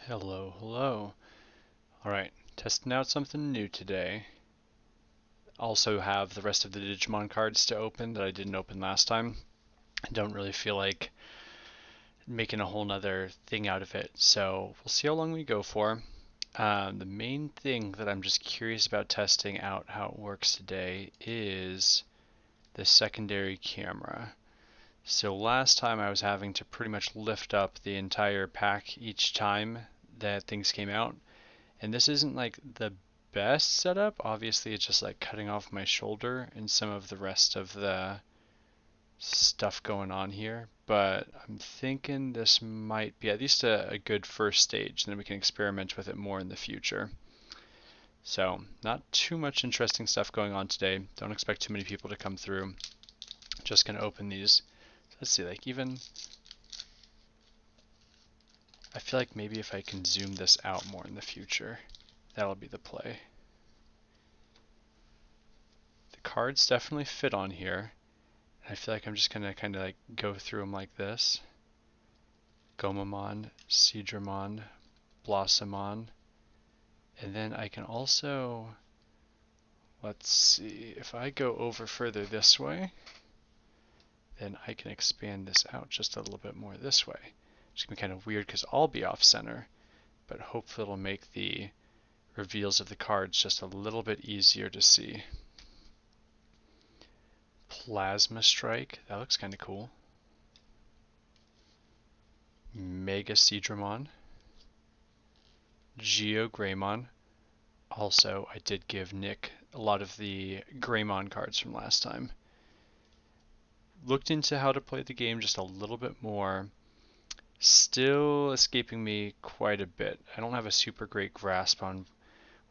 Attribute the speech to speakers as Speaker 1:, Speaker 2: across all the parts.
Speaker 1: Hello, hello. Alright, testing out something new today. Also have the rest of the Digimon cards to open that I didn't open last time. I don't really feel like making a whole nother thing out of it, so we'll see how long we go for. The main thing that I'm just curious about testing out how it works today is the secondary camera. So last time I was having to pretty much lift up the entire pack each time that things came out. And this isn't like the best setup. Obviously, it's just like cutting off my shoulder and some of the rest of the stuff going on here. But I'm thinking this might be at least a good first stage, and then we can experiment with it more in the future. So, not too much interesting stuff going on today. Don't expect too many people to come through. Just gonna open these. Let's see, like even I feel like maybe if I can zoom this out more in the future, that'll be the play. The cards definitely fit on here. I feel like I'm just gonna kind of like go through them like this. Gomamon, Seadramon, Blossomon, and then I can also, let's see, if I go over further this way, then I can expand this out just a little bit more this way. It's gonna be kind of weird because I'll be off center, but hopefully it'll make the reveals of the cards just a little bit easier to see. Plasma Strike, that looks kind of cool. Mega Seadramon, Geogreymon. Also, I did give Nick a lot of the Greymon cards from last time. Looked into how to play the game just a little bit more. Still escaping me quite a bit. I don't have a super great grasp on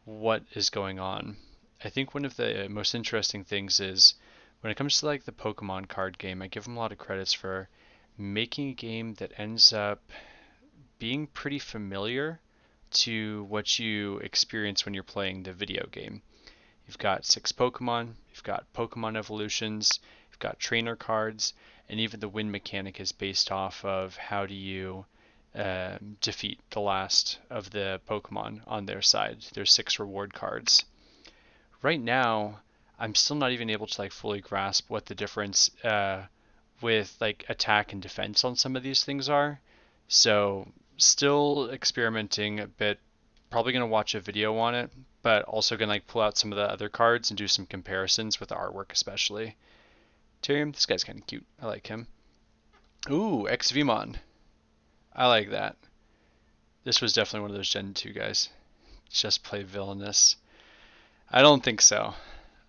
Speaker 1: what is going on. I think one of the most interesting things is when it comes to like the Pokemon card game, I give them a lot of credits for making a game that ends up being pretty familiar to what you experience when you're playing the video game. You've got 6 Pokemon, you've got Pokemon evolutions, you've got trainer cards, and even the win mechanic is based off of how do you defeat the last of the Pokemon on their side. There's 6 reward cards. Right now, I'm still not even able to like fully grasp what the difference with like attack and defense on some of these things are. So still experimenting a bit. Probably gonna watch a video on it, but also gonna like pull out some of the other cards and do some comparisons with the artwork especially. Tyrium, this guy's kind of cute. I like him. Ooh, XVmon. I like that. This was definitely one of those Gen 2 guys. Just play villainous. I don't think so.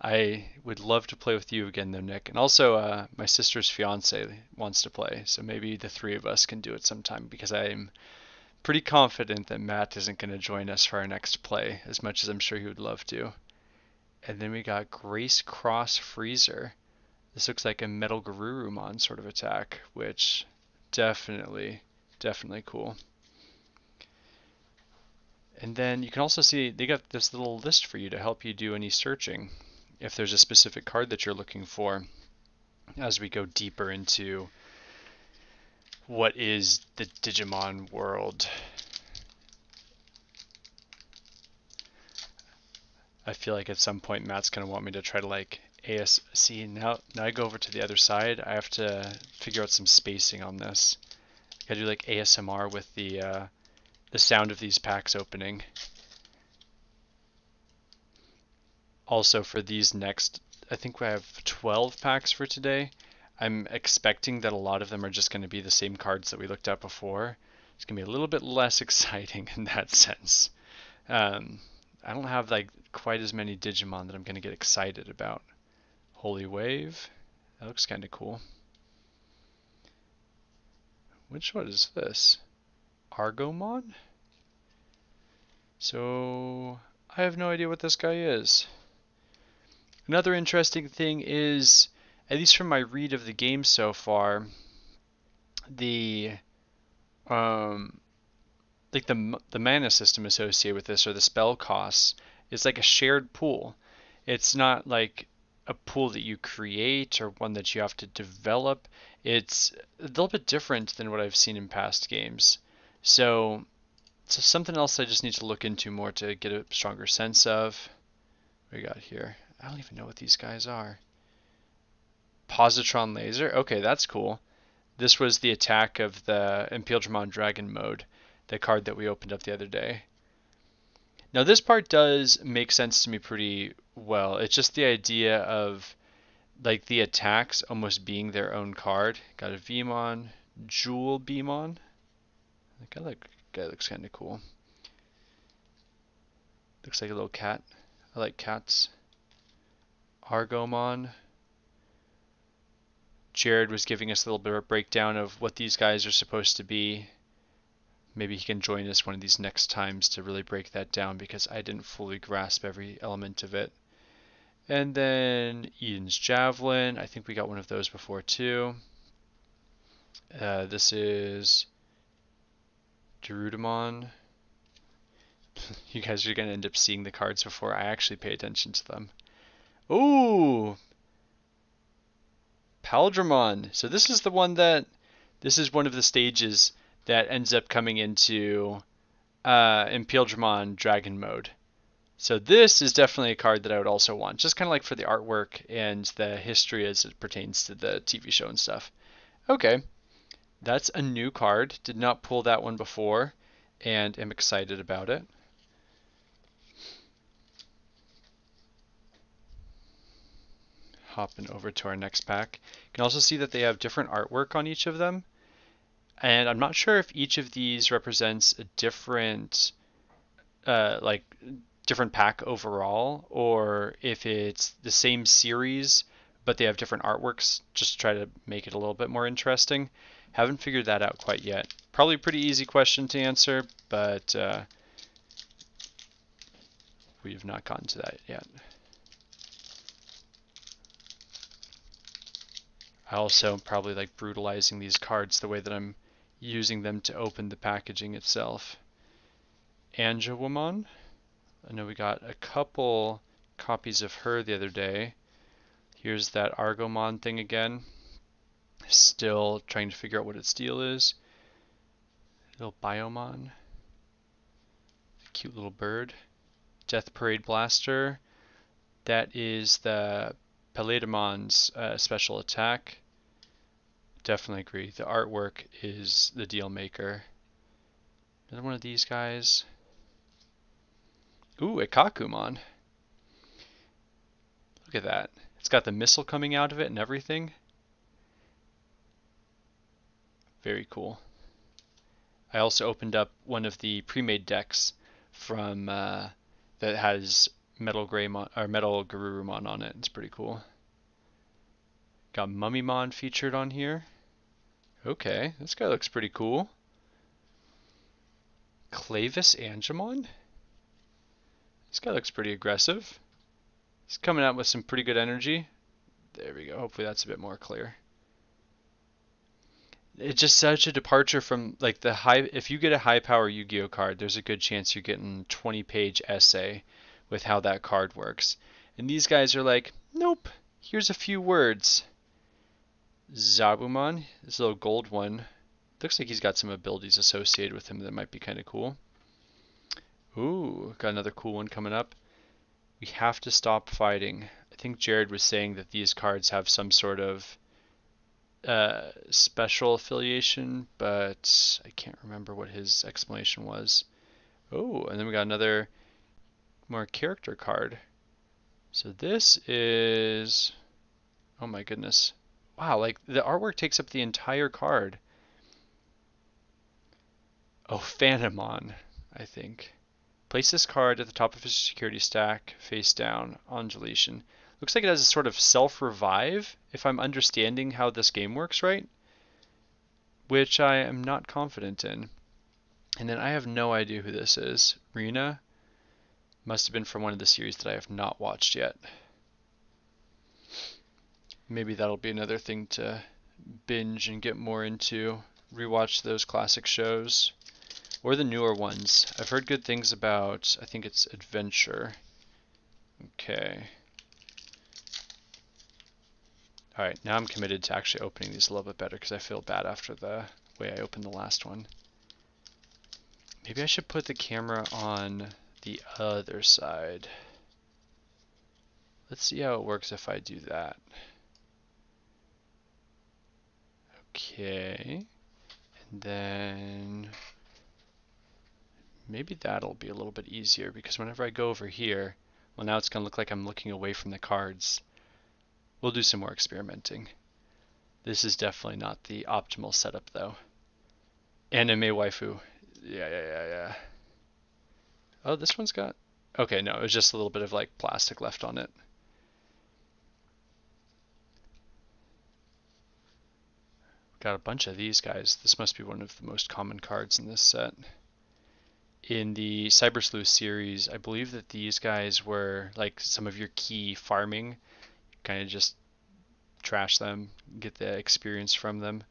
Speaker 1: I would love to play with you again though, Nick. And also, my sister's fiance wants to play, so maybe the three of us can do it sometime because I'm pretty confident that Matt isn't going to join us for our next play, as much as I'm sure he would love to. And then we got Grace Cross Freezer. This looks like a Metal Garurumon sort of attack, which definitely, definitely cool. And then you can also see they got this little list for you to help you do any searching if there's a specific card that you're looking for as we go deeper into what is the Digimon world. I feel like at some point Matt's gonna want me to try to like see now I go over to the other side. I have to figure out some spacing on this. I gotta do like ASMR with the sound of these packs opening. Also for these next, I think we have 12 packs for today. I'm expecting that a lot of them are just going to be the same cards that we looked at before. It's going to be a little bit less exciting in that sense. I don't have like quite as many Digimon that I'm going to get excited about. Holy Wave, that looks kind of cool. Which one is this? Argomon? So I have no idea what this guy is. Another interesting thing is, at least from my read of the game so far, the um, like the mana system associated with this or the spell costs is like a shared pool. It's not like a pool that you create or one that you have to develop. It's a little bit different than what I've seen in past games. So So something else I just need to look into more to get a stronger sense of. What we got here? I don't even know what these guys are. Positron laser. Okay, that's cool. This was the attack of the Imperial Dragon mode, the card that we opened up the other day. Now this part does make sense to me pretty well. It's just the idea of like the attacks almost being their own card. Got a Vmon, Jewel Beamon. That guy looks kind of cool. Looks like a little cat. I like cats. Argomon. Jared was giving us a little bit of a breakdown of what these guys are supposed to be. Maybe he can join us one of these next times to really break that down because I didn't fully grasp every element of it. And then Eden's Javelin. I think we got one of those before too. This is Gerudamon. You guys are going to end up seeing the cards before I actually pay attention to them. Ooh! Paldramon. So this is the one that, this is one of the stages that ends up coming into Imperial Dragon mode. So this is definitely a card that I would also want, just kind of like for the artwork and the history as it pertains to the TV show and stuff. Okay, that's a new card. Did not pull that one before, and am excited about it. Hopping over to our next pack. You can also see that they have different artwork on each of them. And I'm not sure if each of these represents a different, like, different pack overall, or if it's the same series, but they have different artworks just to try to make it a little bit more interesting. Haven't figured that out quite yet. Probably a pretty easy question to answer, but we have not gotten to that yet. I also probably like brutalizing these cards the way that I'm using them to open the packaging itself. Angewomon. I know we got a couple copies of her the other day. Here's that Argomon thing again. Still trying to figure out what its deal is. Little Biomon. Cute little bird. Death Parade Blaster. That is the Palladiumon's special attack. Definitely agree. The artwork is the deal maker. Another one of these guys. Ooh, a Kakumon. Look at that. It's got the missile coming out of it and everything. Very cool. I also opened up one of the pre-made decks from that has Metal Greymon or Metal Garurumon on it. It's pretty cool. Got Mummymon featured on here. Okay, this guy looks pretty cool. Clavis Angemon? This guy looks pretty aggressive. He's coming out with some pretty good energy. There we go. Hopefully that's a bit more clear. It's just such a departure from like the high. If you get a high power Yu-Gi-Oh card, there's a good chance you're getting a 20-page essay with how that card works. And these guys are like, nope. Here's a few words. Zabumon, this little gold one. Looks like he's got some abilities associated with him that might be kind of cool. Ooh, got another cool one coming up. We have to stop fighting. I think Jared was saying that these cards have some sort of special affiliation, but I can't remember what his explanation was. Oh, and then we got another more character card. So this is, oh my goodness. Wow, like the artwork takes up the entire card. Oh, Phantomon, I think. Place this card at the top of his security stack, face down, undulation. Looks like it has a sort of self-revive, if I'm understanding how this game works right, which I am not confident in. And then I have no idea who this is. Rena must have been from one of the series that I have not watched yet. Maybe that'll be another thing to binge and get more into. Rewatch those classic shows. Or the newer ones. I've heard good things about, I think it's Adventure. Okay. Alright, now I'm committed to actually opening these a little bit better because I feel bad after the way I opened the last one. Maybe I should put the camera on the other side. Let's see how it works if I do that. Okay. And then maybe that'll be a little bit easier because whenever I go over here, well, now it's going to look like I'm looking away from the cards. We'll do some more experimenting. This is definitely not the optimal setup though. Anime waifu. Yeah. Oh, this one's got... Okay, no, it was just a little bit of like plastic left on it. Got a bunch of these guys. This must be one of the most common cards in this set. In the Cyber Sleuth series, I believe that these guys were like some of your key farming. Kind of just trash them, get the experience from them.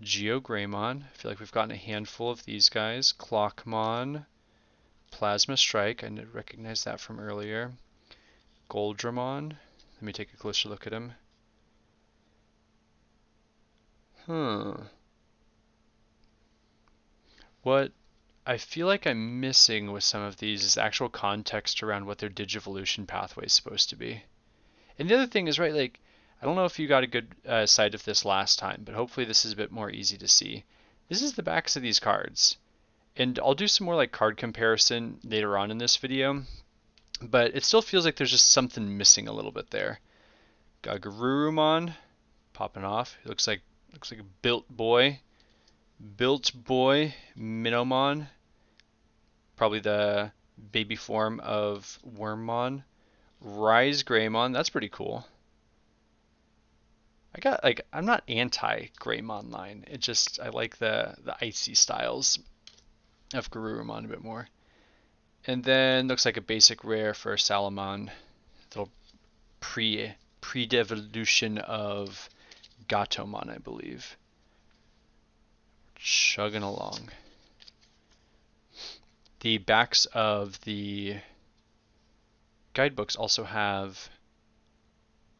Speaker 1: Geogreymon. I feel like we've gotten a handful of these guys. Clockmon. Plasma Strike. I didn't recognize that from earlier. Goldramon. Let me take a closer look at him. What I feel like I'm missing with some of these is actual context around what their Digivolution pathway is supposed to be. And the other thing is, right, like, I don't know if you got a good sight of this last time, but hopefully this is a bit more easy to see. This is the backs of these cards. And I'll do some more like card comparison later on in this video, but it still feels like there's just something missing a little bit there. Got Garurumon popping off. It looks like a built boy. Built boy Minomon. Probably the baby form of Wormmon. Rise Greymon, that's pretty cool. I'm not anti Greymon line. It just I like the icy styles of Garurumon a bit more. And then looks like a basic rare for Salamon. Little pre-devolution of Gatomon, I believe. Chugging along. The backs of the guidebooks also have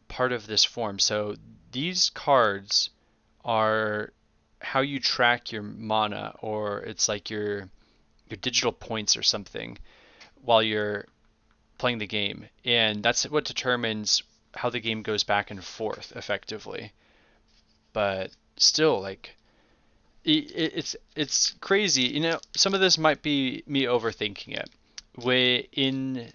Speaker 1: part of this form. So these cards are how you track your mana, or it's like your digital points or something while you're playing the game. And that's what determines how the game goes back and forth effectively. But still, like, it's crazy. You know, some of this might be me overthinking it. In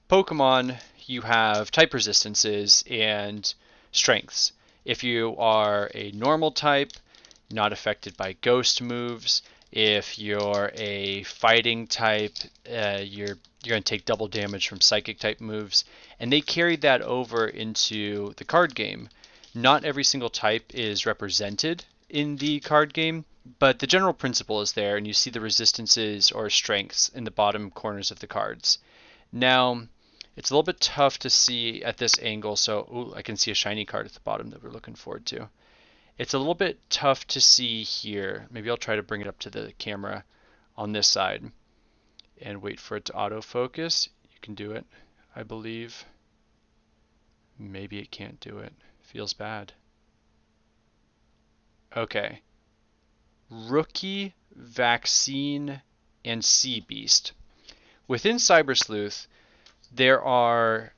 Speaker 1: Pokemon, you have type resistances and strengths. If you are a normal type, not affected by ghost moves. If you're a fighting type, you're going to take double damage from psychic type moves. And they carried that over into the card game. Not every single type is represented in the card game, but the general principle is there, and you see the resistances or strengths in the bottom corners of the cards. Now, it's a little bit tough to see at this angle, so ooh, I can see a shiny card at the bottom that we're looking forward to. It's a little bit tough to see here. Maybe I'll try to bring it up to the camera on this side and wait for it to autofocus. You can do it, I believe. Maybe it can't do it. Feels bad. Okay. Rookie, Vaccine, and Sea Beast. Within Cyber Sleuth, there are,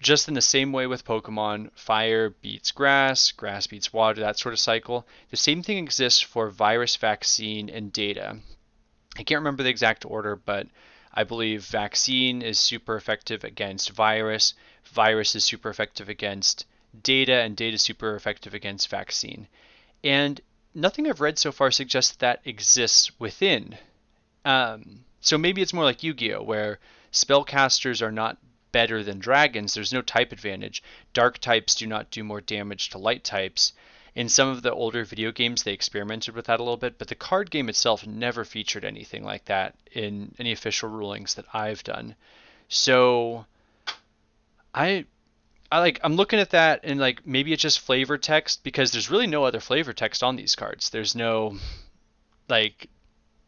Speaker 1: just in the same way with Pokemon, fire beats grass, grass beats water, that sort of cycle. The same thing exists for virus, vaccine, and data. I can't remember the exact order, but I believe vaccine is super effective against virus, virus is super effective against data, and data is super effective against vaccine. And nothing I've read so far suggests that exists within. So maybe it's more like Yu-Gi-Oh, where spellcasters are not better than dragons. There's no type advantage. Dark types do not do more damage to light types. In some of the older video games, they experimented with that a little bit, but the card game itself never featured anything like that in any official rulings that I've done. So I'm looking at that and like maybe it's just flavor text, because there's really no other flavor text on these cards. There's no like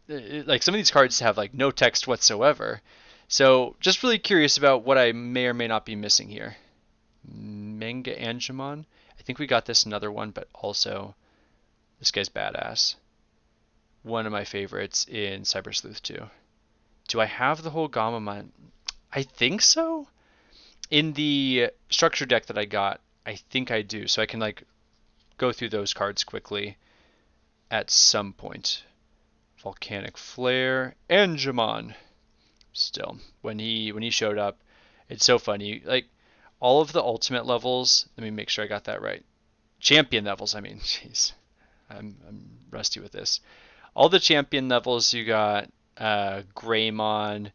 Speaker 1: some of these cards have like no text whatsoever. So just really curious about what I may or may not be missing here. Manga Angemon. I think we got this another one, but also this guy's badass. one of my favorites in Cyber Sleuth 2. Do I have the whole Gamamon? I think so. In the structure deck that I got, I think I do. So I can like go through those cards quickly at some point. Volcanic Flare, Angemon. Still, when he showed up, it's so funny. Like all of the ultimate levels. Let me make sure I got that right. Champion levels. I mean, jeez, I'm rusty with this. All the champion levels you got. Greymon,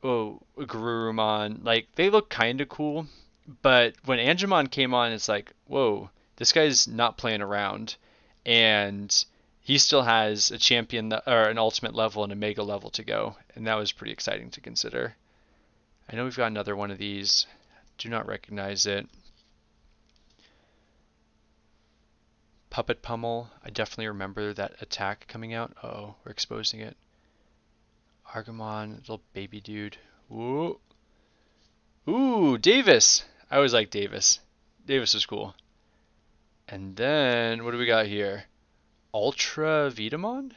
Speaker 1: Garurumon, like they look kind of cool, but when Angemon came on, it's like, whoa, this guy's not playing around, and he still has a champion or an ultimate level and a mega level to go, and that was pretty exciting to consider. I know we've got another one of these. Do not recognize it. Puppet Pummel. I definitely remember that attack coming out. Uh-oh, we're exposing it. Argamon, little baby dude. Ooh. Ooh, Davis. I always like Davis. Davis is cool. And then, what do we got here? Ultra Vitamon?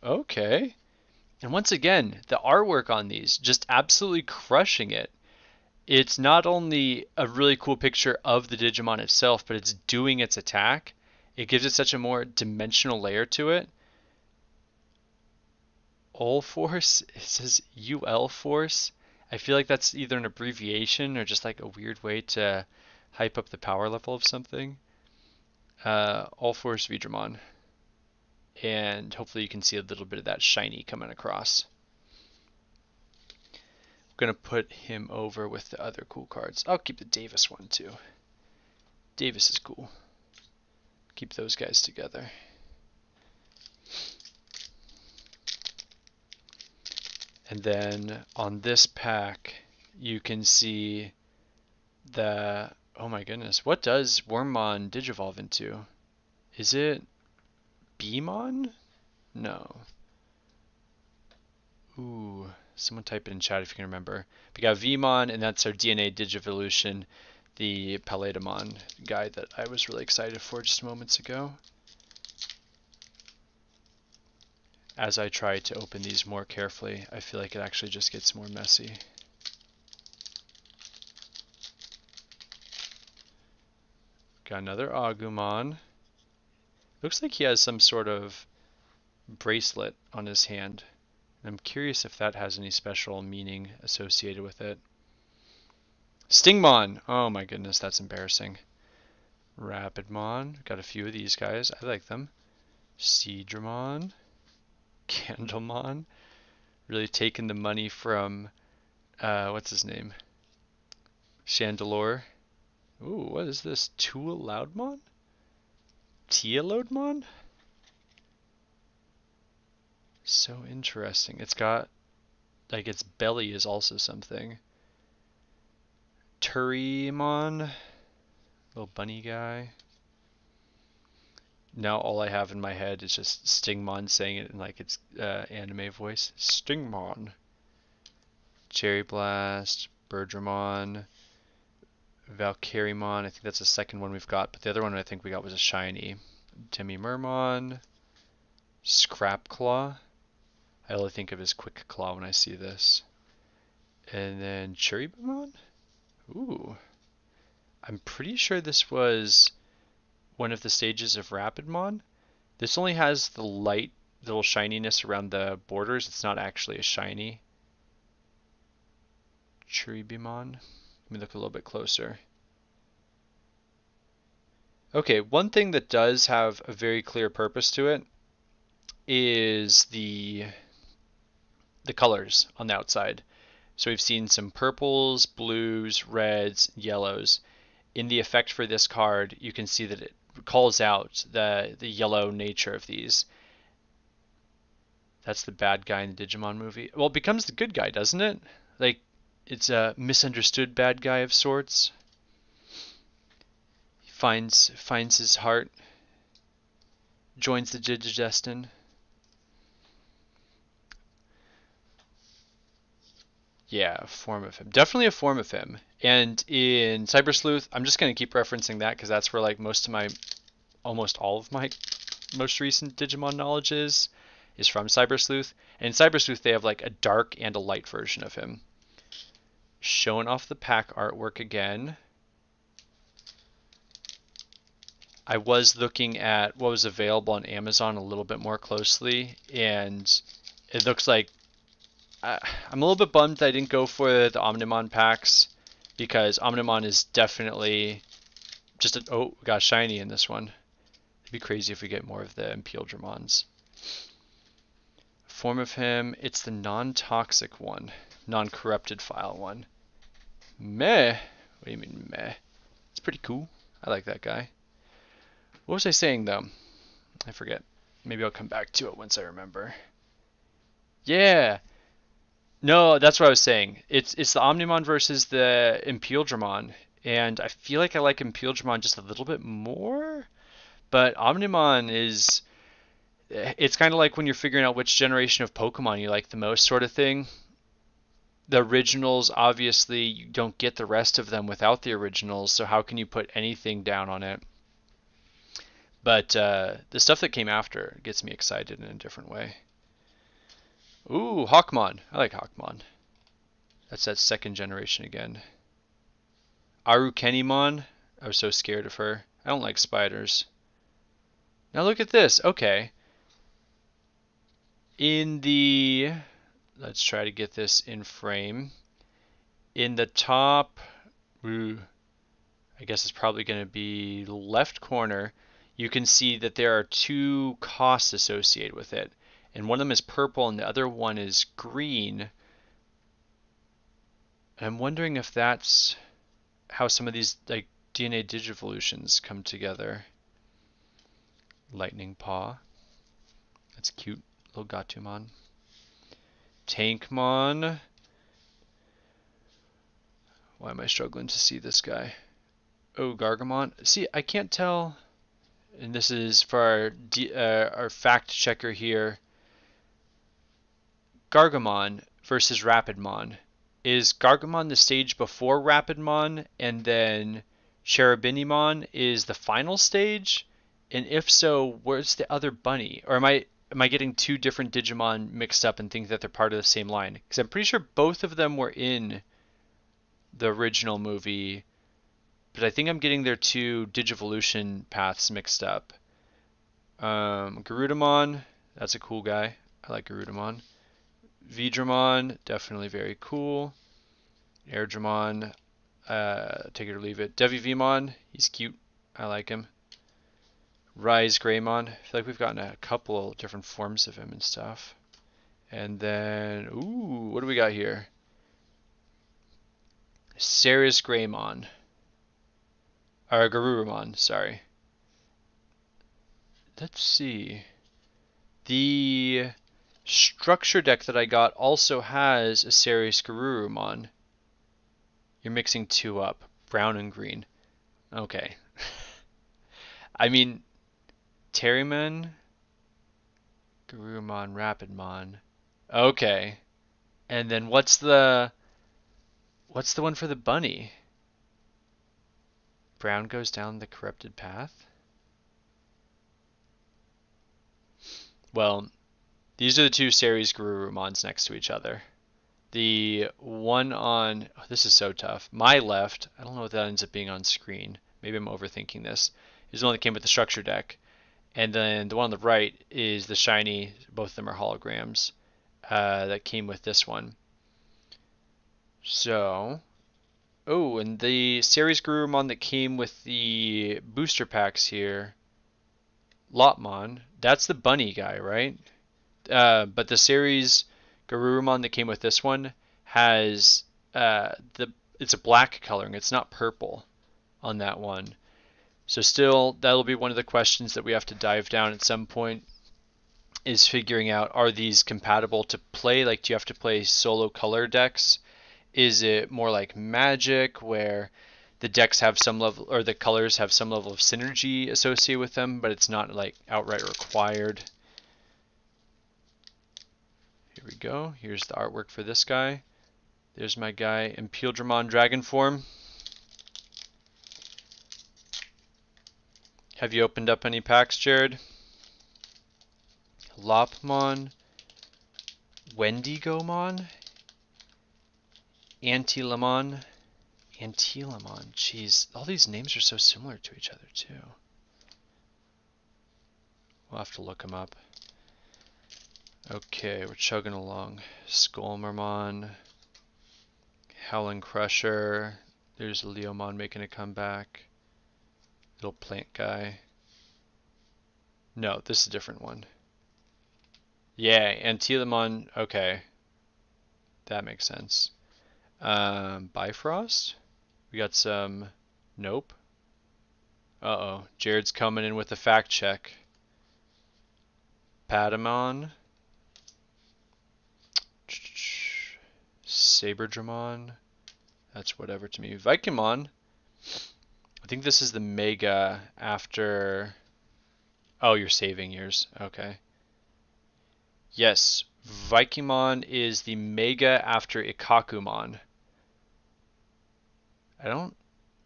Speaker 1: Okay. And once again, the artwork on these, just absolutely crushing it. It's not only a really cool picture of the Digimon itself, but it's doing its attack. It gives it such a more dimensional layer to it. Ul Force? It says UL Force. I feel like that's either an abbreviation or just like a weird way to hype up the power level of something. Ul Force Vidramon. And hopefully you can see a little bit of that shiny coming across. I'm going to put him over with the other cool cards. I'll keep the Davis one too. Davis is cool. Keep those guys together. And then on this pack, you can see the, oh my goodness, what does Wormmon Digivolve into? Is it Beamon? No. Ooh, someone type it in chat if you can remember. We got Vmon, and that's our DNA Digivolution, the Paladamon guy that I was really excited for just moments ago. As I try to open these more carefully, I feel like it actually just gets more messy. Got another Agumon. Looks like he has some sort of bracelet on his hand. I'm curious if that has any special meaning associated with it. Stingmon! Oh my goodness, that's embarrassing. Rapidmon. Got a few of these guys. I like them. Seadramon. Candlemon. Really taking the money from, what's his name? Chandelure. Ooh, what is this? Tua Loudmon? Tealodmon? So interesting. It's got, like, its belly is also something. Turimon. Little bunny guy. Now all I have in my head is just Stingmon saying it in like its anime voice. Stingmon. Cherry Blast, Birdramon, Valkyrmon. I think that's the second one we've got, but the other one I think we got was a shiny. Demi-Mermon, Scrapclaw. I only think of his Quick Claw when I see this. And then Cherrybumon? Ooh. I'm pretty sure this was one of the stages of Rapidmon. This only has the light little shininess around the borders. It's not actually a shiny. Cherrybumon. Let me look a little bit closer. Okay, one thing that does have a very clear purpose to it is the colors on the outside. So we've seen some purples, blues, reds, yellows. In the effect for this card, you can see that it calls out the yellow nature of these. That's the bad guy in the Digimon movie. Well, it becomes the good guy, doesn't it? Like, it's a misunderstood bad guy of sorts. He finds his heart, joins the Digidestin. Yeah, a form of him. Definitely a form of him. And in Cyber Sleuth, I'm just going to keep referencing that because that's where like almost all of my most recent Digimon knowledge is from Cyber Sleuth. And in Cyber Sleuth, they have like a dark and a light version of him. Showing off the pack artwork again. I was looking at what was available on Amazon a little bit more closely, and it looks like I'm a little bit bummed that I didn't go for the Omnimon packs, because Omnimon is definitely just a, oh, we got shiny in this one. It'd be crazy if we get more of the Impieldramons. Form of him, it's the non-toxic one, non-corrupted file one. Meh. What do you mean meh? It's pretty cool. I like that guy. What was I saying though? I forget. Maybe I'll come back to it once I remember. Yeah. No, that's what I was saying. It's the Omnimon versus the Impieldramon, and I feel like I like Impieldramon just a little bit more. But Omnimon is, it's kind of like when you're figuring out which generation of Pokemon you like the most, sort of thing. The originals, obviously, you don't get the rest of them without the originals, so how can you put anything down on it? But the stuff that came after gets me excited in a different way. Ooh, Hawkmon. I like Hawkmon. That's that second generation again. Arukenimon. I was so scared of her. I don't like spiders. Now look at this. Okay. In the... Let's try to get this in frame. In the top... Ooh, I guess it's probably going to be left corner. You can see that there are two costs associated with it. And one of them is purple and the other one is green. I'm wondering if that's how some of these like DNA Digivolutions come together. Lightning Paw. That's cute. Little Gatomon. Tankmon. Why am I struggling to see this guy? Oh, Gargamon. See, I can't tell. And this is for our fact checker here. Gargamon versus Rapidmon. Is Gargamon the stage before Rapidmon, and then Cherubinimon is the final stage? And if so, where's the other bunny? Or am I getting two different Digimon mixed up and think that they're part of the same line? Because I'm pretty sure both of them were in the original movie, but I think I'm getting their two Digivolution paths mixed up. Garudamon, that's a cool guy. I like Garudamon. Vidramon, definitely very cool. Airdramon, take it or leave it. Devivimon, he's cute. I like him. Rise Greymon, I feel like we've gotten a couple different forms of him and stuff. And then, ooh, what do we got here? Ceres Greymon. Or Garurumon, sorry. Let's see. The structure deck that I got also has a Ceres Garurumon. You're mixing two up, brown and green. Okay. I mean, Terriman, Garurumon, Rapidmon. Okay. And then what's the one for the bunny? Brown goes down the corrupted path? Well, these are the two Ceres Garurumons next to each other. The one on, oh, this is so tough. My left, I don't know what that ends up being on screen. Maybe I'm overthinking this. Is the one that came with the structure deck. And then the one on the right is the shiny, both of them are holograms, that came with this one. So, oh, and the Ceres Garurumon that came with the booster packs here, Lotmon, that's the bunny guy, right? But the Ceres Garurumon that came with this one has it's a black coloring. It's not purple on that one. So still, that'll be one of the questions that we have to dive down at some point, is figuring out, are these compatible to play? Like, do you have to play solo color decks? Is it more like Magic, where the decks have some level, or the colors have some level of synergy associated with them, but it's not like outright required? Here we go. Here's the artwork for this guy. There's my guy, Impieldramon Dragon Form. Have you opened up any packs, Jared? Lopmon, Wendigomon, Antilamon, Antilamon. Jeez, all these names are so similar to each other too. We'll have to look them up. Okay, we're chugging along. Skullmermon, Howling Crusher. There's Leomon making a comeback. Little plant guy. No, this is a different one. Yeah, Antilamon. Okay, that makes sense. Bifrost. We got some. Nope. Uh-oh. Jared's coming in with a fact check. Patamon. Saberdramon. That's whatever to me. Vikingmon. I think this is the Mega after... Oh, you're saving yours. Okay. Yes. Vikingmon is the Mega after Ikakumon. I don't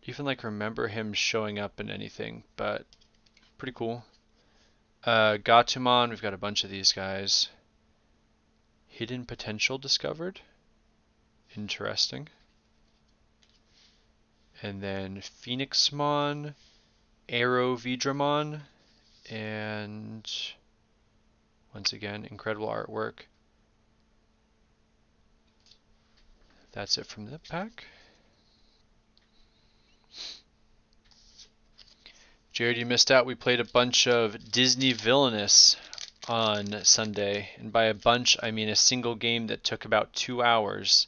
Speaker 1: even remember him showing up in anything, but pretty cool. Gatomon, we've got a bunch of these guys. Hidden potential discovered. Interesting. And then Phoenixmon, Aerovidramon, and once again, incredible artwork. That's it from the pack. Jared, you missed out. We played a bunch of Disney Villainous on Sunday. And by a bunch, I mean a single game that took about 2 hours.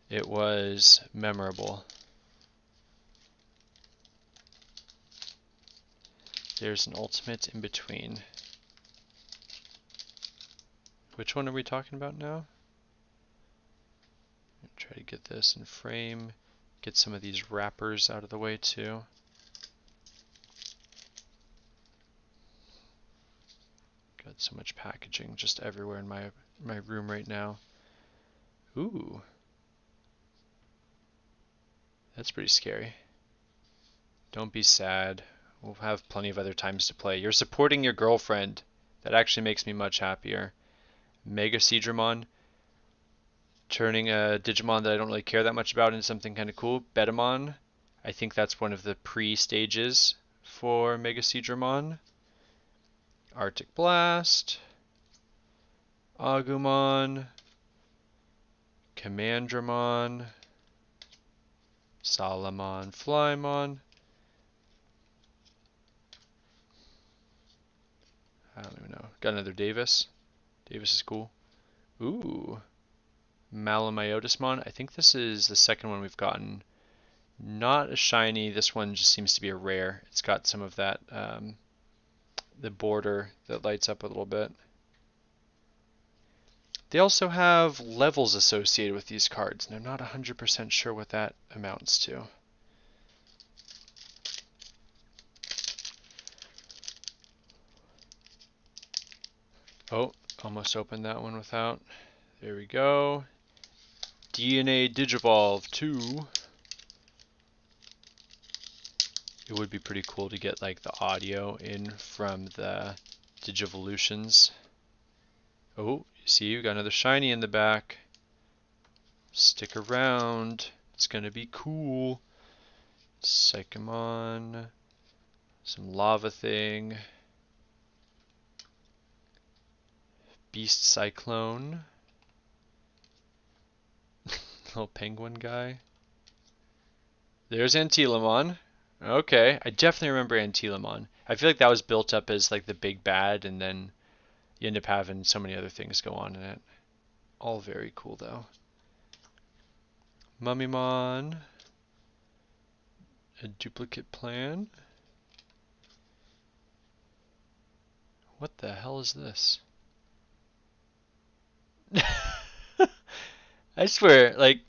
Speaker 1: It was memorable. There's an ultimate in between. Which one are we talking about now? Try to get this in frame. Get some of these wrappers out of the way too. Got so much packaging just everywhere in my room right now. Ooh. That's pretty scary. Don't be sad. We'll have plenty of other times to play. You're supporting your girlfriend. That actually makes me much happier. Mega Seadramon. Turning a Digimon that I don't really care that much about into something kind of cool. Betamon. I think that's one of the pre-stages for Mega Seadramon. Arctic Blast. Agumon. Commandramon. Salamon. Flymon. I don't even know. Got another Davis. Davis is cool. Ooh. Malamyotismon. I think this is the second one we've gotten. Not a shiny. This one just seems to be a rare. It's got some of that, the border that lights up a little bit. They also have levels associated with these cards, and I'm not 100% sure what that amounts to. Oh, almost opened that one without. There we go. DNA Digivolve 2. It would be pretty cool to get like the audio in from the Digivolutions. Oh, you see, we got another shiny in the back. Stick around. It's gonna be cool. Psychomon. Some lava thing. Beast Cyclone. Little penguin guy. There's Antilamon. Okay, I definitely remember Antilamon. I feel like that was built up as like the big bad, and then you end up having so many other things go on in it. All very cool though. Mummymon. A duplicate plan. What the hell is this? I swear, like,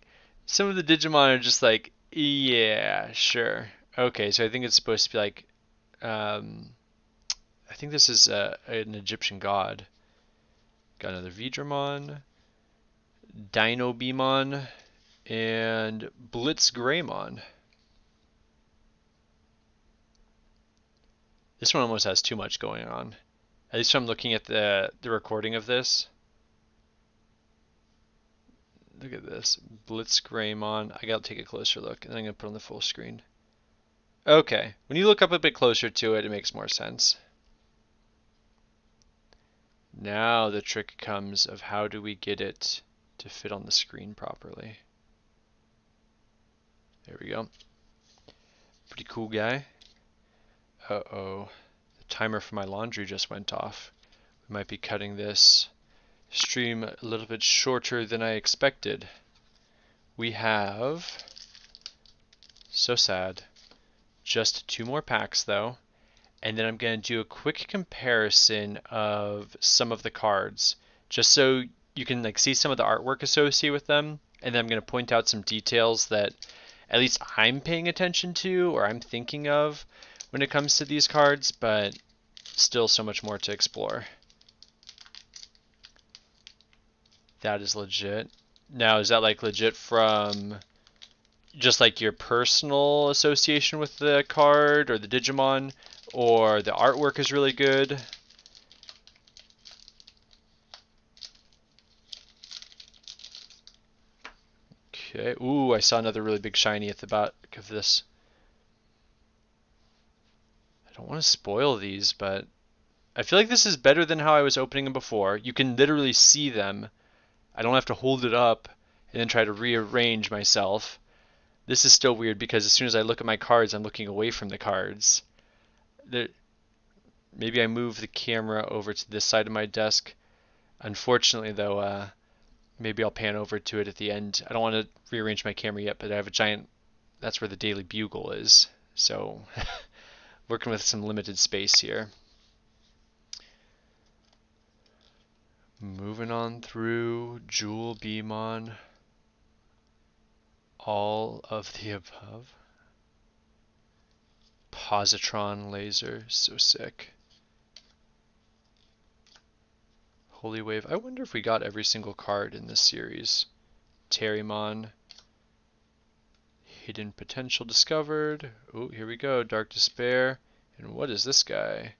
Speaker 1: some of the Digimon are just like, yeah, sure. Okay, so I think it's supposed to be like, I think this is an Egyptian god. Got another Vidramon, Dino Beamon, and Blitz Greymon. This one almost has too much going on. At least I'm looking at the recording of this. Look at this. Blitz Greymon. I gotta take a closer look, and then I'm gonna put on the full screen. Okay, when you look up a bit closer to it, it makes more sense. Now the trick comes of how do we get it to fit on the screen properly. There we go. Pretty cool guy. Uh-oh. The timer for my laundry just went off. We might be cutting this stream a little bit shorter than I expected. We have, so sad, just 2 more packs though, and then I'm going to do a quick comparison of some of the cards, just so you can like see some of the artwork associated with them, and then I'm going to point out some details that at least I'm paying attention to or I'm thinking of when it comes to these cards, but still so much more to explore. That is legit. Now, is that like legit from just like your personal association with the card or the Digimon, or the artwork is really good? Okay. Ooh, I saw another really big shiny at the back of this. I don't want to spoil these, but I feel like this is better than how I was opening them before. You can literally see them. I don't have to hold it up and then try to rearrange myself. This is still weird because as soon as I look at my cards, I'm looking away from the cards. Maybe I move the camera over to this side of my desk. Unfortunately, though, maybe I'll pan over to it at the end. I don't want to rearrange my camera yet, but I have a giant... That's where the Daily Bugle is. So, working with some limited space here. Moving on through Jewel Beamon. All of the above. Positron laser, so sick. Holy Wave. I wonder if we got every single card in this series. Terriermon. Hidden Potential discovered. Oh, here we go. Dark Despair. And what is this guy?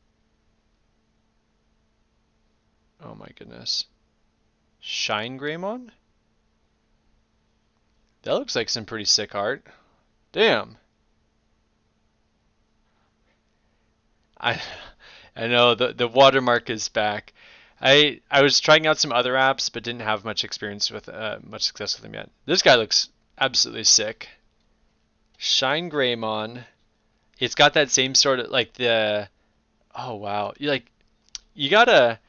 Speaker 1: Oh my goodness. Shine Greymon? That looks like some pretty sick art. Damn. I know the watermark is back. I was trying out some other apps but didn't have much experience with much success with them yet. This guy looks absolutely sick. Shine Greymon. It's got that same sort of like the oh wow. You gotta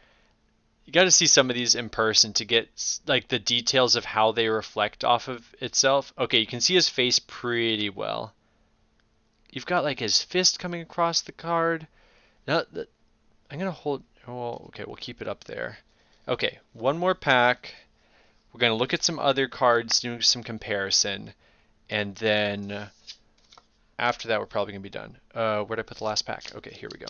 Speaker 1: see some of these in person to get like the details of how they reflect off of itself. Okay, you can see his face pretty well. You've got like his fist coming across the card. Now, I'm gonna hold. Oh, okay, we'll keep it up there. Okay, one more pack. We're gonna look at some other cards, do some comparison, and then after that, we're probably gonna be done. Where'd I put the last pack? Okay, here we go.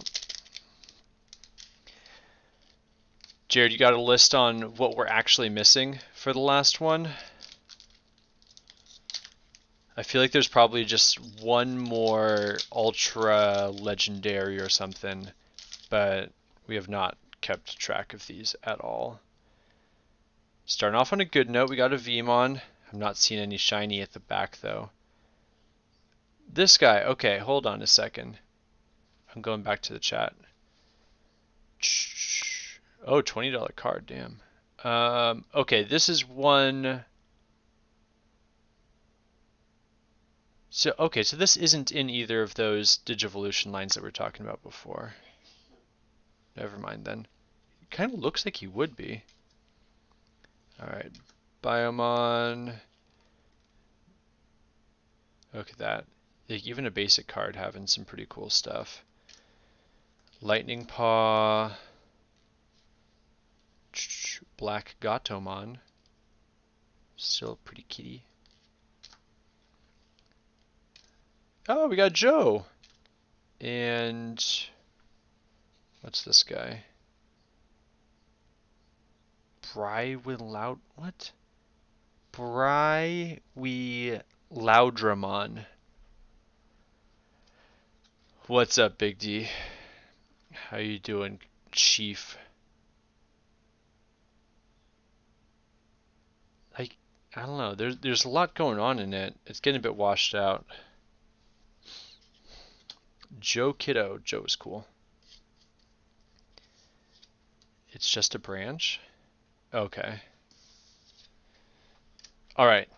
Speaker 1: Jared, you got a list on what we're actually missing for the last one? I feel like there's probably just one more ultra legendary or something, but we have not kept track of these at all. Starting off on a good note, we got a Vmon. I'm not seeing any shiny at the back though. This guy, okay, hold on a second. I'm going back to the chat. Oh, $20 card, damn. Okay, this is one. So, okay, so this isn't in either of those Digivolution lines that we were talking about before. Never mind then. It kind of looks like he would be. Alright, Biomon. Look at that. Like, even a basic card having some pretty cool stuff. Lightning Paw. Black Gatomon. Still pretty kitty. Oh, we got Joe. And what's this guy? What? Loudramon. What's up, Big D? How you doing, Chief? Like, I don't know. There's a lot going on in it. It's getting a bit washed out. Joe Kiddo. Joe's cool. It's just a branch? Okay. Alright.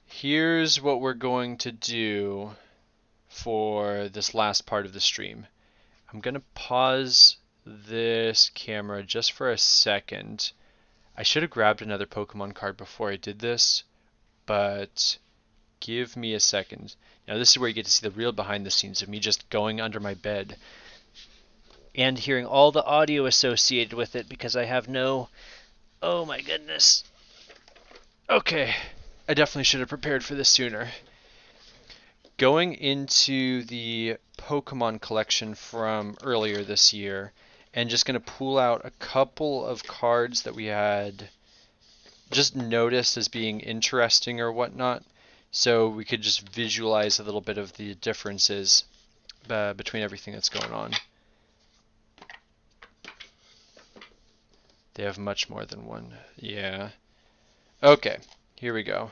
Speaker 1: Here's what we're going to do for this last part of the stream. I'm going to pause this camera just for a second. I should have grabbed another Pokemon card before I did this, but give me a second. Now this is where you get to see the real behind the scenes of me just going under my bed and hearing all the audio associated with it because I have no... Oh my goodness. Okay, I definitely should have prepared for this sooner. Going into the Pokemon collection from earlier this year and just going to pull out a couple of cards that we had just noticed as being interesting or whatnot, so we could just visualize a little bit of the differences between everything that's going on. They have much more than one. Yeah. Okay, here we go.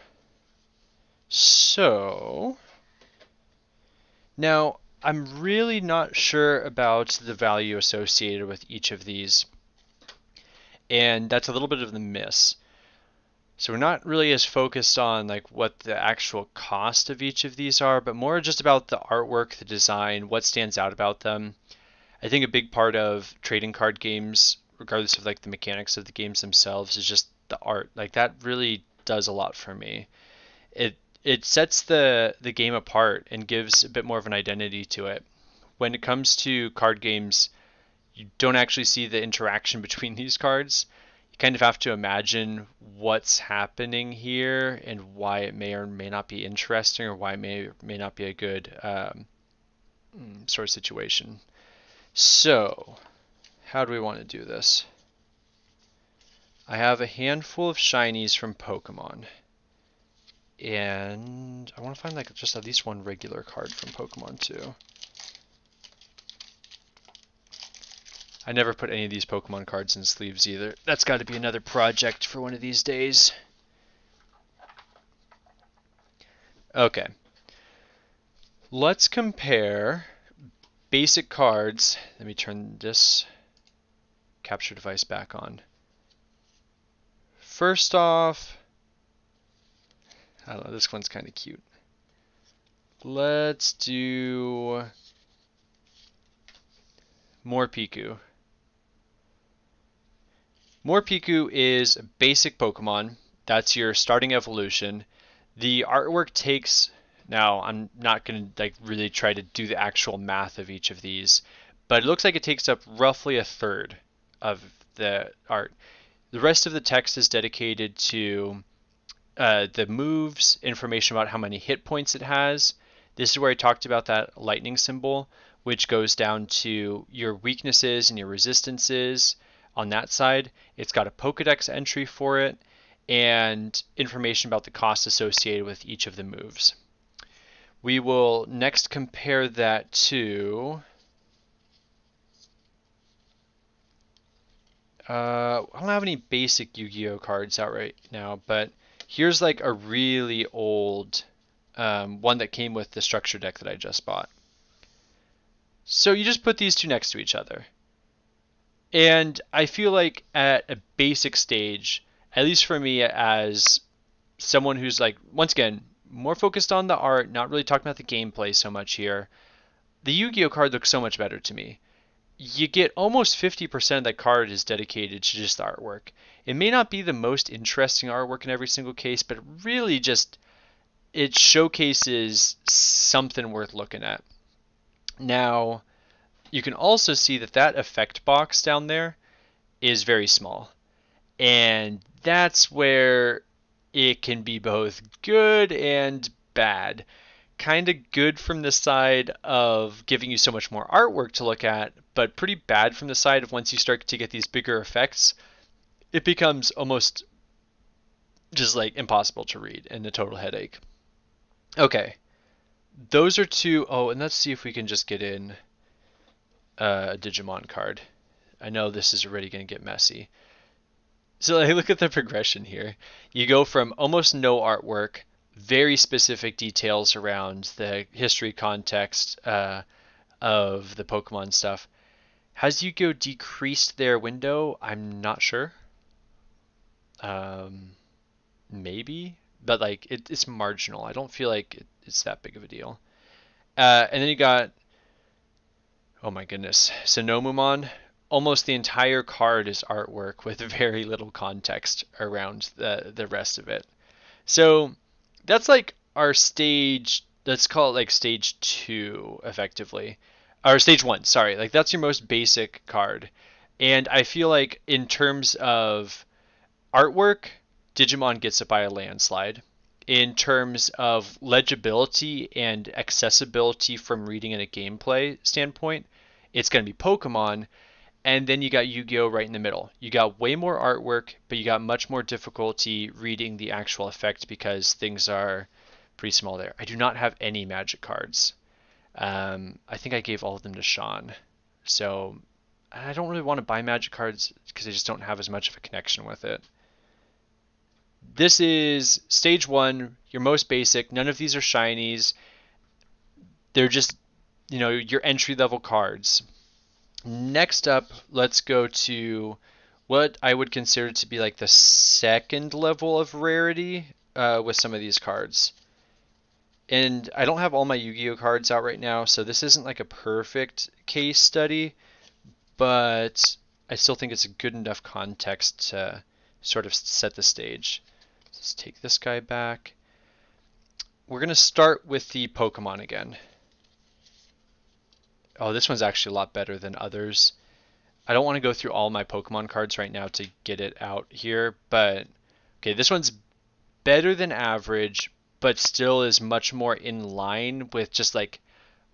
Speaker 1: So, now I'm really not sure about the value associated with each of these, and that's a little bit of the miss. So we're not really as focused on like what the actual cost of each of these are, but more just about the artwork, the design, what stands out about them. I think a big part of trading card games, regardless of like the mechanics of the games themselves, is just the art. Like that really does a lot for me. It sets the game apart and gives a bit more of an identity to it. When it comes to card games, you don't actually see the interaction between these cards. You kind of have to imagine what's happening here and why it may or may not be interesting, or why it may not be a good sort of situation. So, how do we want to do this? I have a handful of shinies from Pokemon. And I want to find like just at least one regular card from Pokemon too. I never put any of these Pokemon cards in sleeves either. That's got to be another project for one of these days. Okay. Let's compare basic cards. Let me turn this capture device back on. First off, I don't know, this one's kind of cute. Let's do Morpeko. Morpeko is a basic Pokemon. That's your starting evolution. The artwork takes... Now, I'm not going to like really try to do the actual math of each of these, but it looks like it takes up roughly a third of the art. The rest of the text is dedicated to the moves, information about how many hit points it has. This is where I talked about that lightning symbol, which goes down to your weaknesses and your resistances. On that side, it's got a Pokedex entry for it and information about the cost associated with each of the moves. We will next compare that to... I don't have any basic Yu-Gi-Oh cards out right now, but here's like a really old one that came with the structure deck that I just bought. So you just put these two next to each other. And I feel like at a basic stage, at least for me as someone who's like, once again, more focused on the art, not really talking about the gameplay so much here, the Yu-Gi-Oh card looks so much better to me. You get almost 50% of that card is dedicated to just the artwork. It may not be the most interesting artwork in every single case, but it really just, it showcases something worth looking at. Now, you can also see that that effect box down there is very small. And that's where it can be both good and bad. Kind of good from the side of giving you so much more artwork to look at, but pretty bad from the side of once you start to get these bigger effects, it becomes almost just like impossible to read and a total headache. Okay, those are two. Oh, and let's see if we can just get in a Digimon card. I know this is already going to get messy. So like, look at the progression here. You go from almost no artwork, very specific details around the history context of the Pokemon stuff. Has Yu-Gi-Oh decreased their window? I'm not sure. Um, maybe, but like it's marginal. I don't feel like it's that big of a deal. And then you got, oh my goodness, Sonomumon. Almost the entire card is artwork with very little context around the rest of it. So that's like our stage. Let's call it like stage two, effectively, or stage one. Sorry, like that's your most basic card, and I feel like in terms of artwork, Digimon gets it by a landslide. In terms of legibility and accessibility from reading in a gameplay standpoint, it's going to be Pokemon, and then you got Yu-Gi-Oh right in the middle. You got way more artwork, but you got much more difficulty reading the actual effect because things are pretty small there. I do not have any Magic cards. I think I gave all of them to Sean. So I don't really want to buy Magic cards because I just don't have as much of a connection with it. This is stage one, your most basic. None of these are shinies. They're just, your entry level cards. Next up, let's go to what I would consider to be like the second level of rarity with some of these cards. And I don't have all my Yu-Gi-Oh cards out right now, so this isn't like a perfect case study, but I still think it's a good enough context to sort of set the stage. Let's take this guy back. We're going to start with the Pokemon again. Oh, this one's actually a lot better than others. I don't want to go through all my Pokemon cards right now to get it out here, but okay, this one's better than average, but still is much more in line with just like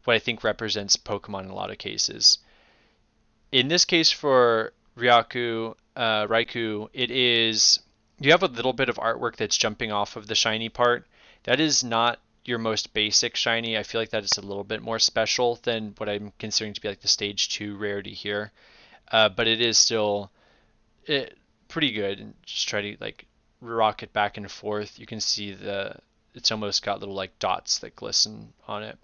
Speaker 1: what I think represents Pokemon in a lot of cases. In this case for Raikou, it is, you have a little bit of artwork that's jumping off of the shiny part. That is not your most basic shiny. I feel like that is a little bit more special than what I'm considering to be like the stage 2 rarity here. But it is still pretty good. And just try to like rock it back and forth. You can see it's almost got little like dots that glisten on it.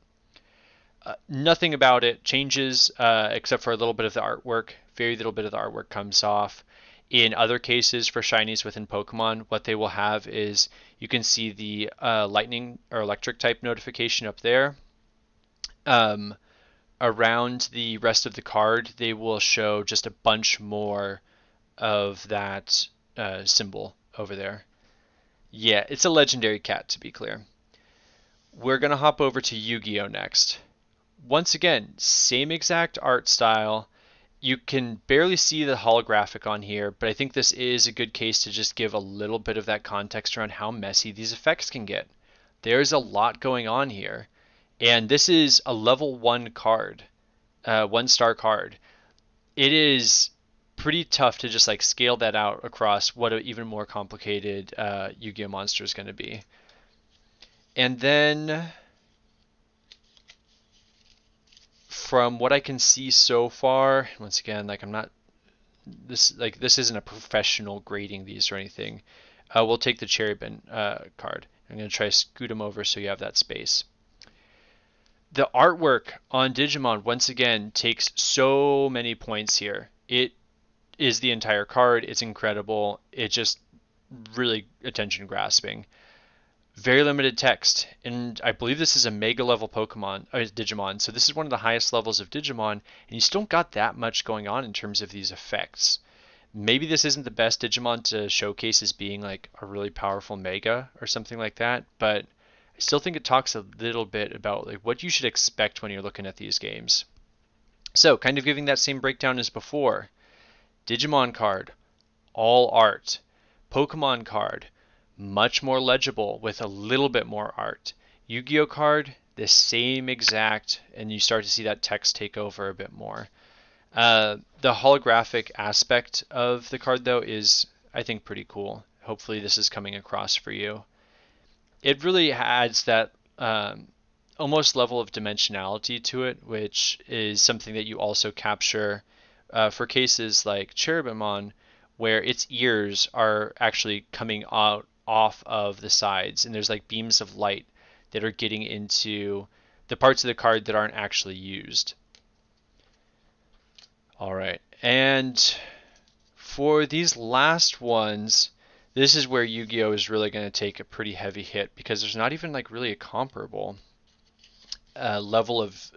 Speaker 1: Nothing about it changes except for a little bit of the artwork. Very little bit of the artwork comes off. In other cases for shinies within Pokemon, what they will have is you can see the lightning or electric type notification up there. Around the rest of the card, they will show just a bunch more of that symbol over there. Yeah, it's a legendary cat, to be clear. We're going to hop over to Yu-Gi-Oh! Next. Once again, same exact art style. You can barely see the holographic on here, but I think this is a good case to just give a little bit of that context around how messy these effects can get. There's a lot going on here, and this is a level 1 card, 1-star card. It is pretty tough to just like scale that out across what an even more complicated Yu-Gi-Oh monster is going to be. And then from what I can see so far, once again, like I'm not this isn't a professional grading these or anything. We'll take the cherry bin card. I'm going to try to scoot them over so you have that space. The artwork on Digimon once again takes so many points here. It is the entire card. It's incredible. It's just really attention grasping. Very limited text, and I believe this is a mega level Digimon, so this is one of the highest levels of Digimon, and you still don't got that much going on in terms of these effects. Maybe this isn't the best Digimon to showcase as being like a really powerful mega or something like that, but I still think it talks a little bit about like what you should expect when you're looking at these games. So, kind of giving that same breakdown as before. Digimon card, all art. Pokemon card, much more legible with a little bit more art. Yu-Gi-Oh card, the same exact, and you start to see that text take over a bit more. The holographic aspect of the card, though, is, I think, pretty cool. Hopefully this is coming across for you. It really adds that almost level of dimensionality to it, which is something that you also capture for cases like Cherubimon, where its ears are actually coming out off of the sides, and there's like beams of light that are getting into the parts of the card that aren't actually used. All right, and for these last ones, this is where Yu-Gi-Oh is really going to take a pretty heavy hit because there's not even like really a comparable level of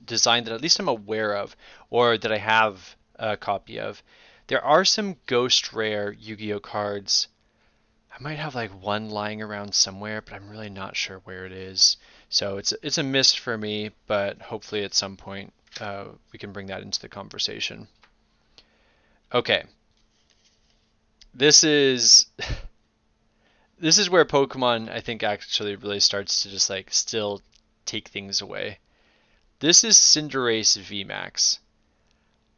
Speaker 1: design that at least I'm aware of or that I have a copy of. There are some ghost rare Yu-Gi-Oh cards. I might have like one lying around somewhere, but I'm really not sure where it is. So it's a miss for me, but hopefully at some point we can bring that into the conversation. Okay, this is this is where Pokemon I think actually really starts to just like still take things away. This is Cinderace VMAX.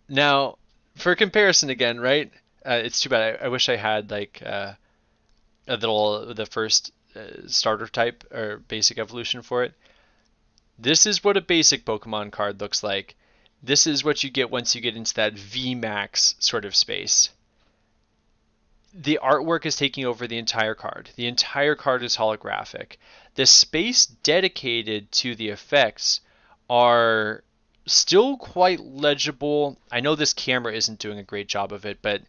Speaker 1: Now, for comparison again, right? It's too bad. I wish I had like a little the first starter type or basic evolution for it. This is what a basic Pokemon card looks like. This is what you get once you get into that VMAX sort of space. The artwork is taking over the entire card. The entire card is holographic. The space dedicated to the effects are still quite legible. I know this camera isn't doing a great job of it, but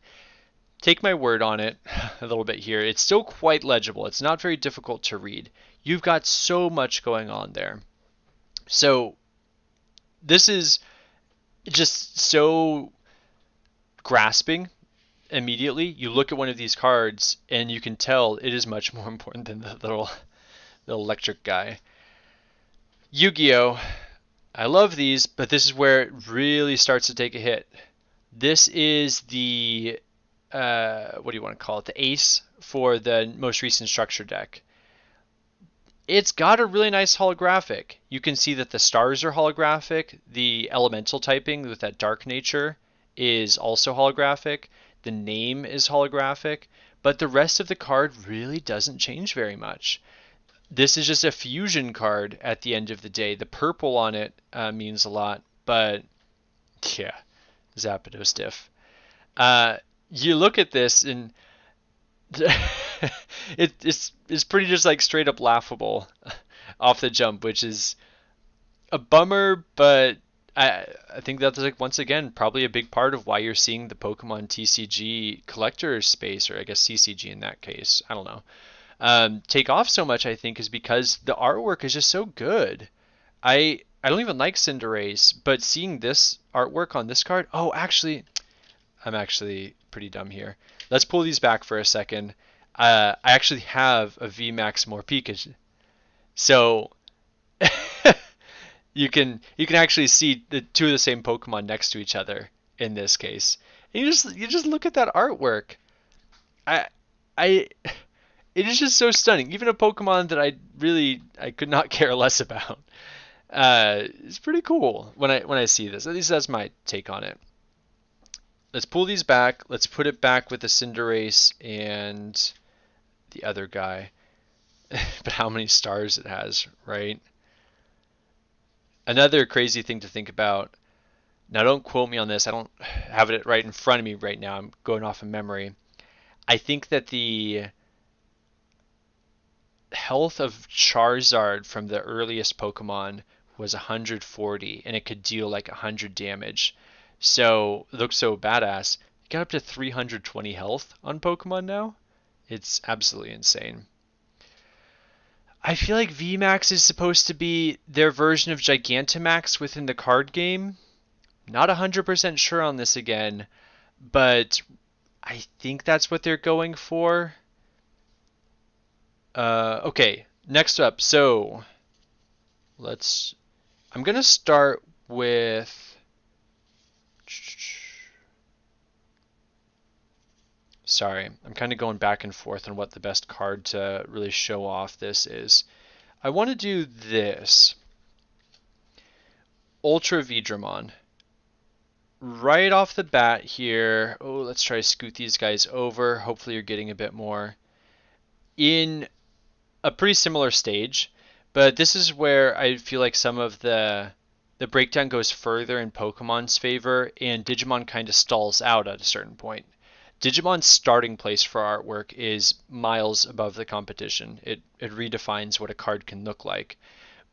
Speaker 1: take my word on it a little bit here. It's still quite legible. It's not very difficult to read. You've got so much going on there. So this is just so grasping immediately. You look at one of these cards and you can tell it is much more important than the electric guy. Yu-Gi-Oh! I love these, but this is where it really starts to take a hit. This is the what do you want to call it? The ace for the most recent structure deck. It's got a really nice holographic. You can see that the stars are holographic. The elemental typing with that dark nature is also holographic. The name is holographic, but the rest of the card really doesn't change very much. This is just a fusion card at the end of the day. The purple on it means a lot, but yeah, Zapdos diff. You look at this and it's pretty just like straight up laughable off the jump, which is a bummer, but I think that's like once again probably a big part of why you're seeing the Pokemon TCG collector space, or I guess CCG in that case, I don't know, take off so much. I think is because the artwork is just so good. I don't even like Cinderace, but seeing this artwork on this card, oh, actually, I'm actually pretty dumb here. Let's pull these back for a second. I actually have a VMAX Morpeko, so you can actually see the two of the same Pokemon next to each other in this case. And you just look at that artwork. I I it is just so stunning. Even a Pokemon that I could not care less about. It's pretty cool when I see this. At least that's my take on it. Let's pull these back. Let's put it back with the Cinderace and the other guy. But how many stars it has, right? Another crazy thing to think about. Now, don't quote me on this. I don't have it right in front of me right now. I'm going off of memory. I think that the health of Charizard from the earliest Pokemon was 140, and it could deal like 100 damage. So it looks so badass. You got up to 320 health on Pokemon now. It's absolutely insane. I feel like VMAX is supposed to be their version of Gigantamax within the card game. Not 100% sure on this again, but I think that's what they're going for. Okay, next up. So I'm gonna start with. Sorry, I'm kind of going back and forth on what the best card to really show off this is. I want to do this. Ultra Vidramon. Right off the bat here. Oh, let's try to scoot these guys over. Hopefully you're getting a bit more. In a pretty similar stage, But this is where I feel like some of the breakdown goes further in Pokemon's favor, and Digimon kind of stalls out at a certain point. Digimon's starting place for artwork is miles above the competition. It redefines what a card can look like.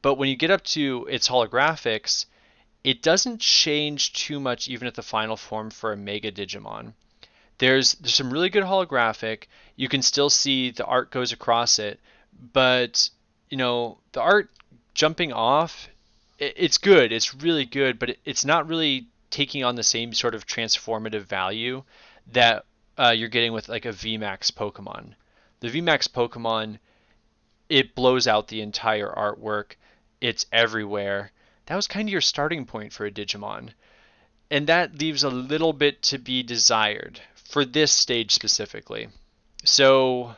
Speaker 1: But when you get up to its holographics, it doesn't change too much even at the final form for a Mega Digimon. There's some really good holographic. You can still see the art goes across it, but the art jumping off, it's good. It's really good, but it's not really taking on the same sort of transformative value that you're getting with like a VMAX Pokemon. The VMAX Pokemon, it blows out the entire artwork. It's everywhere. That was kind of your starting point for a Digimon. And that leaves a little bit to be desired for this stage specifically. So,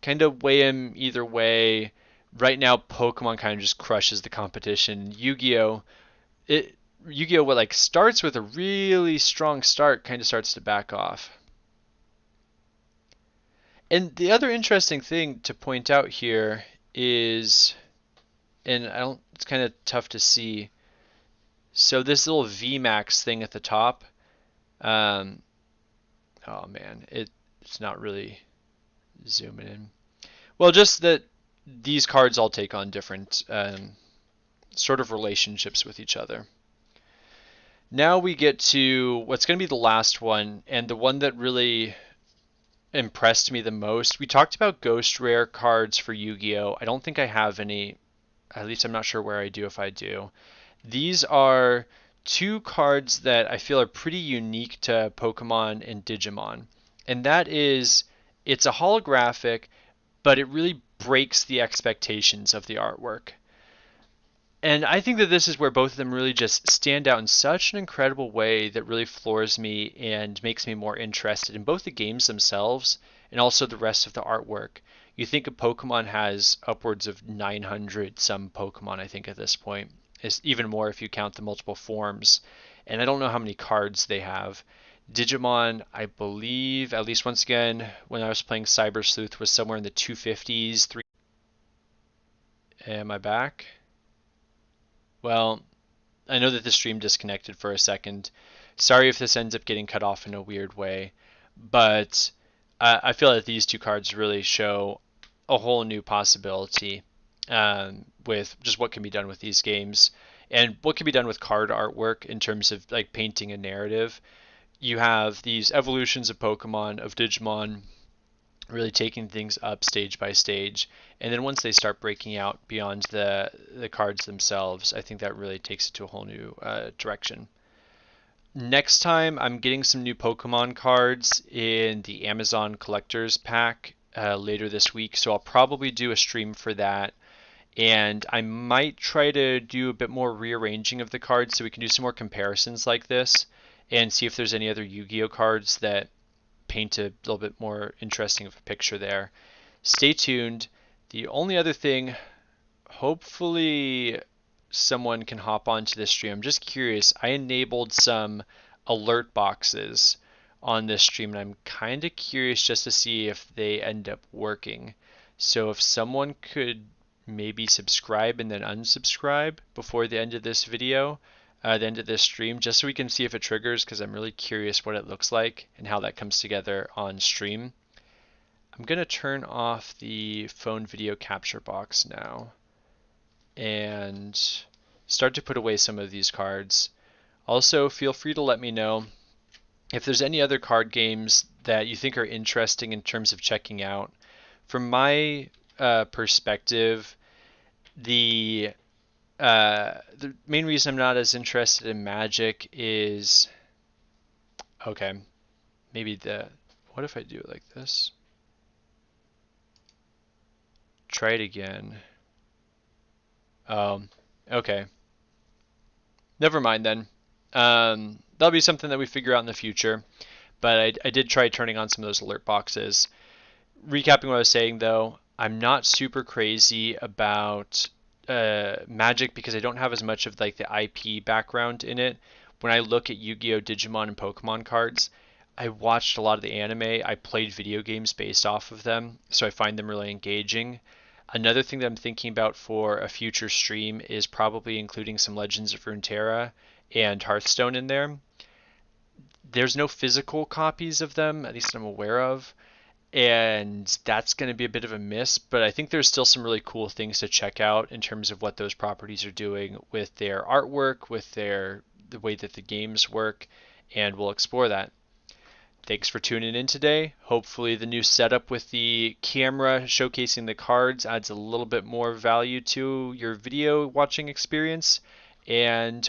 Speaker 1: kind of weigh them either way. Right now, Pokemon kind of just crushes the competition. It Yu-Gi-Oh! What like starts with a really strong start, kind of starts to back off. And the other interesting thing to point out here is, and I don't, it's kind of tough to see. So this little VMAX thing at the top, um, oh man, it's not really zooming in. Well, just that these cards all take on different sort of relationships with each other. Now we get to what's going to be the last one, and the one that really impressed me the most. We talked about ghost rare cards for Yu-Gi-Oh! I don't think I have any, at least I'm not sure where I do if I do. These are two cards that I feel are pretty unique to Pokemon and Digimon. And that is, it's a holographic, but it really breaks the expectations of the artwork. And I think that this is where both of them really just stand out in such an incredible way that really floors me and makes me more interested in both the games themselves and also the rest of the artwork. You think a Pokemon has upwards of 900 some Pokemon, I think, at this point. It's even more if you count the multiple forms. And I don't know how many cards they have. Digimon, I believe, at least once again, when I was playing Cyber Sleuth, was somewhere in the 250s. Am I back? Well, I know that the stream disconnected for a second. Sorry if this ends up getting cut off in a weird way, but I feel that these two cards really show a whole new possibility with just what can be done with these games and what can be done with card artwork in terms of like painting a narrative. You have these evolutions of Pokemon, of Digimon, really taking things up stage by stage. And then once they start breaking out beyond the cards themselves, I think that really takes it to a whole new direction. Next time, I'm getting some new Pokemon cards in the Amazon Collector's Pack later this week, so I'll probably do a stream for that. And I might try to do a bit more rearranging of the cards so we can do some more comparisons like this and see if there's any other Yu-Gi-Oh cards that paint a little bit more interesting of a picture there. Stay tuned. The only other thing, hopefully someone can hop onto this stream. I'm just curious. I enabled some alert boxes on this stream, and I'm kind of curious just to see if they end up working. So if someone could maybe subscribe and then unsubscribe before the end of this video, the end of this stream, just so we can see if it triggers, because I'm really curious what it looks like and how that comes together on stream. I'm going to turn off the phone video capture box now and start to put away some of these cards. Also, feel free to let me know if there's any other card games that you think are interesting in terms of checking out. From my perspective, the main reason I'm not as interested in Magic is, okay, maybe what if I do it like this? Try it again. Okay. Never mind then. That'll be something that we figure out in the future. But I did try turning on some of those alert boxes. Recapping what I was saying though, I'm not super crazy about Magic because I don't have as much of like the IP background in it. When I look at Yu-Gi-Oh, Digimon, and Pokemon cards, I watched a lot of the anime. I played video games based off of them, so I find them really engaging. Another thing that I'm thinking about for a future stream is probably including some Legends of Runeterra and Hearthstone in there. There's no physical copies of them, at least I'm aware of, and that's going to be a bit of a miss, but I think there's still some really cool things to check out in terms of what those properties are doing with their artwork, with the way that the games work, and we'll explore that. Thanks for tuning in today. Hopefully the new setup with the camera showcasing the cards adds a little bit more value to your video watching experience, and